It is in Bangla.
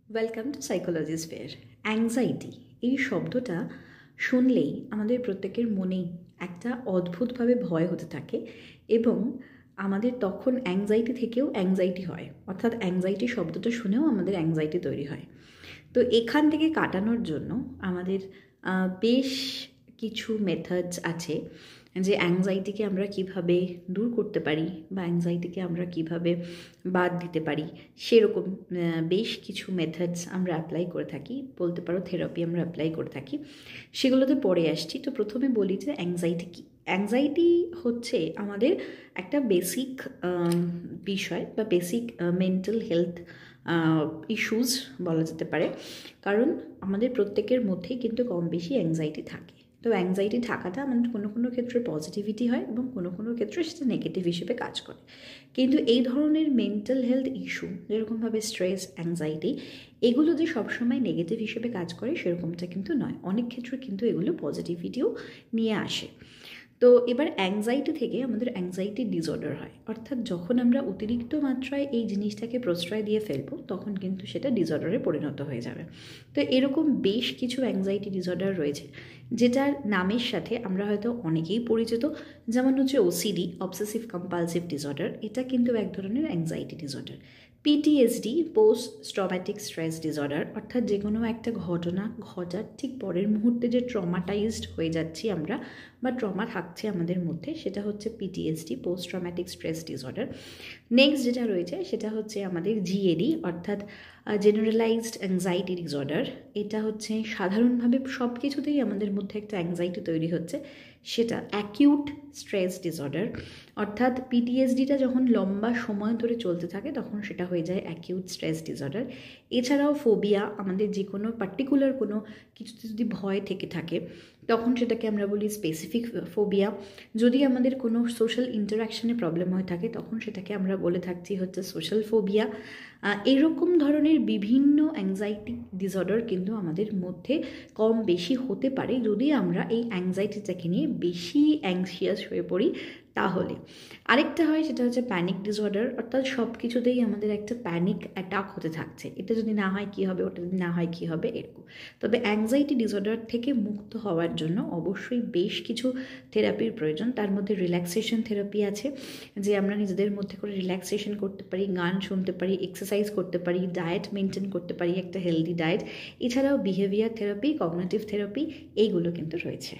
Welcome to psychology sphere. Anxiety এই শব্দটা শুনলেই আমাদের প্রত্যেকের মনেই একটা অদ্ভুতভাবে ভয় হতে থাকে এবং আমাদের তখন অ্যাংজাইটি থেকেও অ্যাংজাইটি হয়, অর্থাৎ অ্যাংজাইটি শব্দটা শুনেও আমাদের অ্যাংজাইটি তৈরি হয়। তো এখান থেকে কাটানোর জন্য আমাদের বেশ কিছু মেথডস আছে যে অ্যাংজাইটিকে আমরা কিভাবে দূর করতে পারি বা অ্যাংজাইটিকে আমরা কিভাবে বাদ দিতে পারি, সেরকম বেশ কিছু মেথডস আমরা অ্যাপ্লাই করে থাকি, বলতে পারো থেরাপি আমরা অ্যাপ্লাই করে থাকি। সেগুলোতে পরে আসছি। তো প্রথমে বলি যে অ্যাংজাইটি কী। অ্যাংজাইটি হচ্ছে আমাদের একটা বেসিক বিষয় বা বেসিক মেন্টাল হেলথ ইস্যুস বলা যেতে পারে, কারণ আমাদের প্রত্যেকের মধ্যেই কিন্তু কম বেশি অ্যাংজাইটি থাকে। তো অ্যাংজাইটি থাকাটা আমাদের কোনো কোনো ক্ষেত্রে পজিটিভিটি হয় এবং কোনো কোনো ক্ষেত্রে সেটা নেগেটিভ হিসেবে কাজ করে। কিন্তু এই ধরনের মেন্টাল হেলথ ইস্যু যেরকমভাবে স্ট্রেস, অ্যাংজাইটি, এগুলো যে সবসময় নেগেটিভ হিসেবে কাজ করে সেরকমটা কিন্তু নয়, অনেক ক্ষেত্রে কিন্তু এগুলো পজিটিভিটিও নিয়ে আসে। তো এবার অ্যাংজাইটি থেকে আমাদের অ্যাংজাইটি ডিসঅর্ডার হয়, অর্থাৎ যখন আমরা অতিরিক্ত মাত্রায় এই জিনিসটাকে প্রশ্রয় দিয়ে ফেলবো তখন কিন্তু সেটা ডিসঅর্ডারে পরিণত হয়ে যাবে। তো এরকম বেশ কিছু অ্যাংজাইটি ডিসঅর্ডার রয়েছে যেটার নামের সাথে আমরা হয়তো অনেকেই পরিচিত, যেমন হচ্ছে ওসিডি, অবসেসিভ কম্পালসিভ ডিসঅর্ডার। এটা কিন্তু এক ধরনের anxiety disorder. PTSD, post traumatic stress disorder, অর্থাৎ যে কোনো একটা ঘটনা ঘটার ঠিক পরের মুহূর্তে যে ট্রমাটাইজড হয়ে যাচ্ছি আমরা বা ট্রমা থাকছে আমাদের মধ্যে, সেটা হচ্ছে PTSD, post traumatic stress disorder. Next যেটা রয়েছে সেটা হচ্ছে আমাদের জিএডি, অর্থাৎ জেনারেলাইজড অ্যাংজাইটি ডিসঅর্ডার। এটা হচ্ছে সাধারণভাবে সব কিছুতেই আমাদের মধ্যে একটা অ্যাংজাইটি তৈরি হচ্ছে, সেটা অ্যাকিউট স্ট্রেস ডিসঅর্ডার। অর্থাৎ পিটিএসডিটা যখন লম্বা সময় ধরে চলতে থাকে তখন সেটা হয়ে যায় অ্যাকিউট স্ট্রেস ডিসঅর্ডার। এছাড়াও ফোবিয়া, আমাদের যে কোনো পার্টিকুলার কোনো কিছুতে যদি ভয় থেকে থাকে তখন সেটাকে আমরা বলি স্পেসিফিক ফোবিয়া। যদি আমাদের কোনো সোশ্যাল ইন্টারাকশানে প্রবলেম হয়ে থাকে তখন সেটাকে আমরা বলে থাকছি হচ্ছে সোশ্যাল ফোবিয়া। এরকম ধরনের বিভিন্ন অ্যাংজাইটি ডিসঅর্ডার কিন্তু আমাদের মধ্যে কম বেশি হতে পারে যদি আমরা এই অ্যাংজাইটিটাকে নিয়ে বেশি অ্যাংশিয়াস হয়ে পড়ি। তাহলে আরেকটা হয় সেটা হচ্ছে প্যানিক ডিসঅর্ডার, অর্থাৎ সব কিছুতেই আমাদের একটা প্যানিক অ্যাটাক হতে থাকছে, এটা যদি না হয় কী হবে, ওটা যদি না হয় কী হবে, এরকম। তবে অ্যাংজাইটি ডিসঅর্ডার থেকে মুক্ত হওয়ার জন্য অবশ্যই বেশ কিছু থেরাপির প্রয়োজন। তার মধ্যে রিল্যাক্সেশন থেরাপি আছে, যে আমরা নিজেদের মধ্যে করে রিল্যাক্সেশন করতে পারি, গান শুনতে পারি, এক্সারসাইজ করতে পারি, ডায়েট মেনটেন করতে পারি, একটা হেলদি ডায়েট। এছাড়াও বিহেভিয়ার থেরাপি, কগনিটিভ থেরাপি, এইগুলো কিন্তু রয়েছে।